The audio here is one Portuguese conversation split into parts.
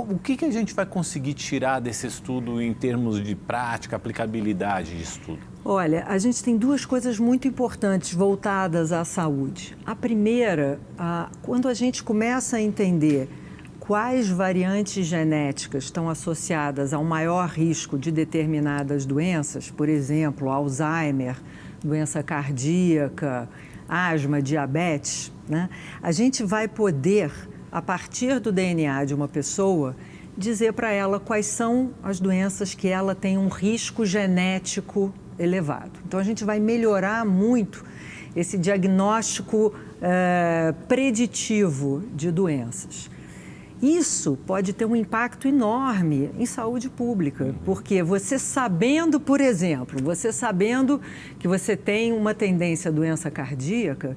O que a gente vai conseguir tirar desse estudo em termos de prática, aplicabilidade de estudo? Olha, a gente tem duas coisas muito importantes voltadas à saúde. A primeira, quando a gente começa a entender quais variantes genéticas estão associadas ao maior risco de determinadas doenças, por exemplo, Alzheimer, doença cardíaca, asma, diabetes, né? A gente vai poder, a partir do DNA de uma pessoa, dizer para ela quais são as doenças que ela tem um risco genético elevado. Então, a gente vai melhorar muito esse diagnóstico preditivo de doenças. Isso pode ter um impacto enorme em saúde pública, porque você sabendo, por exemplo, que você tem uma tendência à doença cardíaca,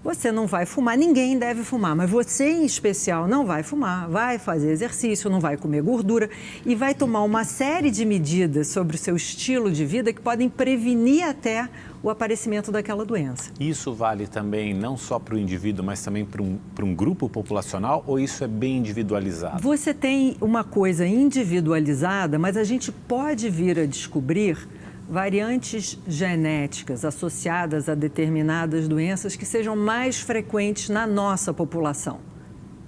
você não vai fumar, ninguém deve fumar, mas você em especial não vai fumar, vai fazer exercício, não vai comer gordura e vai tomar uma série de medidas sobre o seu estilo de vida que podem prevenir até o aparecimento daquela doença. Isso vale também não só para o indivíduo, mas também para um grupo populacional, ou isso é bem individualizado? Você tem uma coisa individualizada, mas a gente pode vir a descobrir variantes genéticas associadas a determinadas doenças que sejam mais frequentes na nossa população.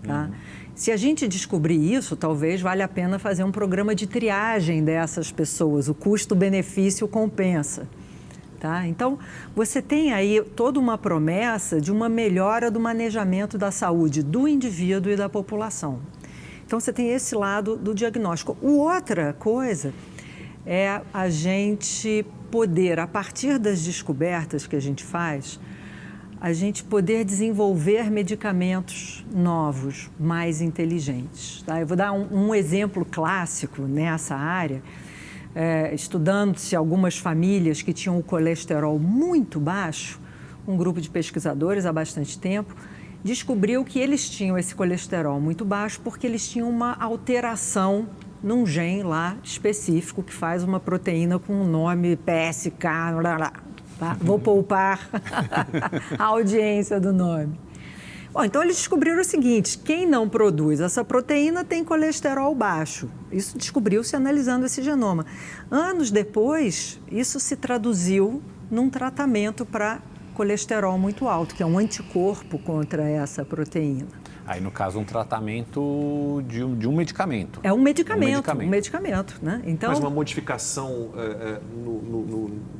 Tá? Se a gente descobrir isso, talvez valha a pena fazer um programa de triagem dessas pessoas. O custo-benefício compensa. Tá? Então, você tem aí toda uma promessa de uma melhora do manejamento da saúde do indivíduo e da população. Então, você tem esse lado do diagnóstico. Outra coisa é a gente poder, a partir das descobertas que a gente faz, a gente poder desenvolver medicamentos novos, mais inteligentes. Tá? Eu vou dar um exemplo clássico nessa área. Estudando-se algumas famílias que tinham o colesterol muito baixo, um grupo de pesquisadores há bastante tempo descobriu que eles tinham esse colesterol muito baixo porque eles tinham uma alteração num gene lá específico que faz uma proteína com o nome PSK, tá? Vou poupar a audiência do nome. Bom, então eles descobriram o seguinte, quem não produz essa proteína tem colesterol baixo. Isso descobriu-se analisando esse genoma. Anos depois, isso se traduziu num tratamento para colesterol muito alto, que é um anticorpo contra essa proteína. Aí, no caso, um tratamento de um medicamento. É um medicamento, né? Então, mas uma modificação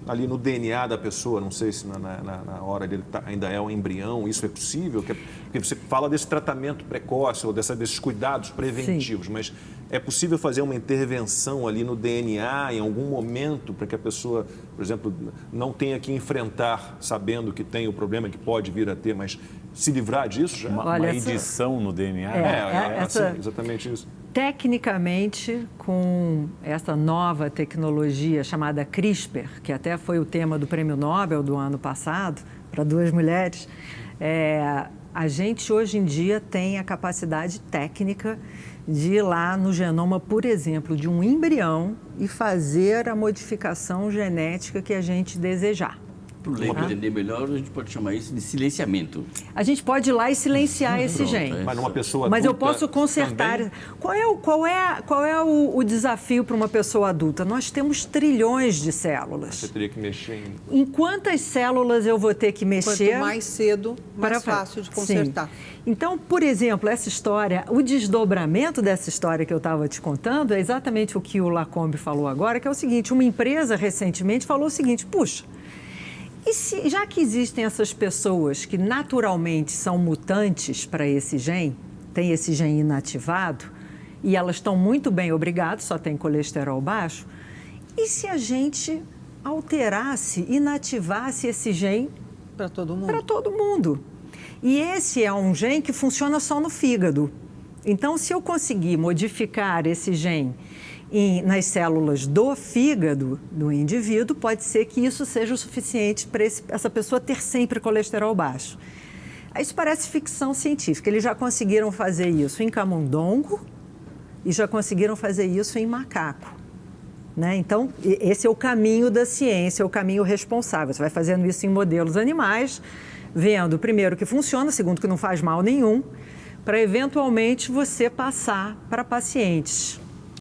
ali no DNA da pessoa, não sei se na hora dele ainda é um embrião, isso é possível? Porque você fala desse tratamento precoce ou desses cuidados preventivos, sim, mas é possível fazer uma intervenção ali no DNA em algum momento para que a pessoa, por exemplo, não tenha que enfrentar sabendo que tem o problema que pode vir a ter, mas se livrar disso já? Uma edição no DNA? Assim, exatamente isso. Tecnicamente, com essa nova tecnologia chamada CRISPR, que até foi o tema do Prêmio Nobel do ano passado, para 2 mulheres, a gente hoje em dia tem a capacidade técnica de ir lá no genoma, por exemplo, de um embrião e fazer a modificação genética que a gente desejar. Para entender melhor, a gente pode chamar isso de silenciamento. A gente pode ir lá e silenciar esse gene. Mas numa pessoa adulta, mas eu posso consertar. Também? Qual é o desafio para uma pessoa adulta? Nós temos trilhões de células. Você teria que mexer em quantas células eu vou ter que mexer? Quanto mais cedo, mais fácil de consertar. Sim. Então, por exemplo, essa história, o desdobramento dessa história que eu estava te contando é exatamente o que o Lacombe falou agora, que é o seguinte, uma empresa recentemente falou o seguinte, puxa, e já que existem essas pessoas que naturalmente são mutantes para esse gene, tem esse gene inativado, e elas estão muito bem, obrigado, só tem colesterol baixo, e se a gente alterasse, inativasse esse gene para todo mundo? Para todo mundo. E esse é um gene que funciona só no fígado. Então, se eu conseguir modificar esse gene nas células do fígado do indivíduo, pode ser que isso seja o suficiente para essa pessoa ter sempre colesterol baixo. Isso parece ficção científica. Eles já conseguiram fazer isso em camundongo e já conseguiram fazer isso em macaco. Né? Então, esse é o caminho da ciência, é o caminho responsável. Você vai fazendo isso em modelos animais, vendo, primeiro, que funciona, segundo, que não faz mal nenhum. para eventualmente você passar para pacientes.